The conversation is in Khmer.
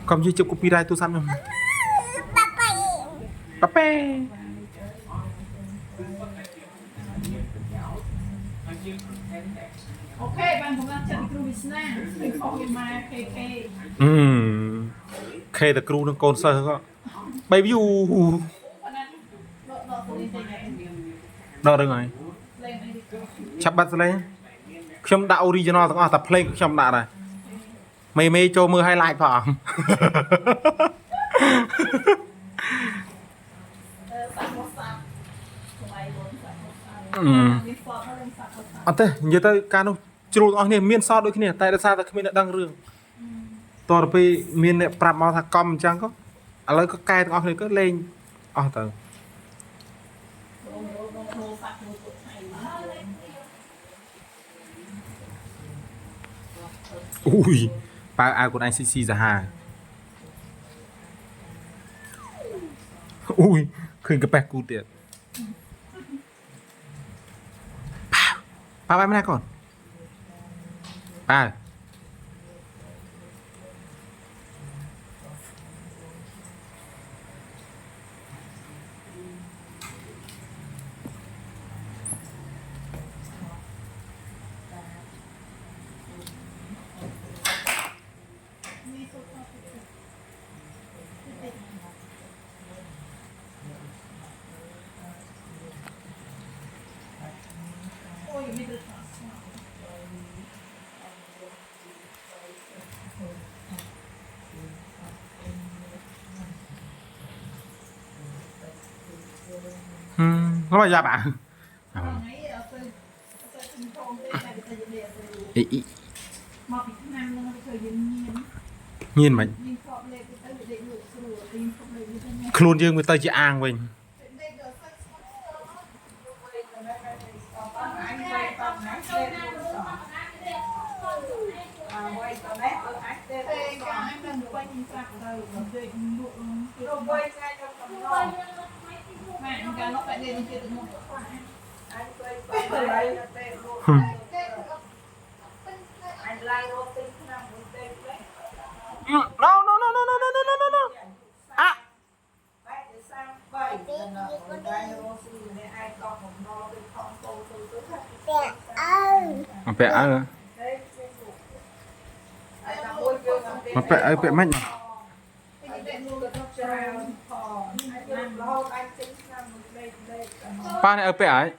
Cầm gì chụp copyright tôi xăm không? Pape. Ok, bạn cũng đang chọn kêu Visna, mình không biết mà KK. K là crew ng concert có. Baby you. Đó được rồi. Chắp bắt lên.ខ្ញុំដាក់ original ទាំងអស់តែ play ខ្ញុំដាក់ដែរមេចូលមើល highlight ផងអត់ទេនិយាយទៅការនោះជ្រុលអស់គ្នាមានសតដូចគ្នាតែដោយសារតែគ្មានអ្នកដឹងរឿងតទៅពេលមានអ្នកប្រាប់មកថាកំអញ្ចឹងក៏ឥឡូវក៏កែទាំងអស់គ្នាក៏លេងអស់ទៅអូយប៉ៅអាវខ្លួនឯងស៊ីសាហាអូយឃើញកាប៉េះគូទៀតប៉ៅបាយម្នាក់កូនប៉ៅnó là bạn nhìn mà luôn dương người ta chỉ ăn mình no. À. Pẹ ơi. Mà pẹ ơi pẹ mạnh. Ba này ở pẹ ấy.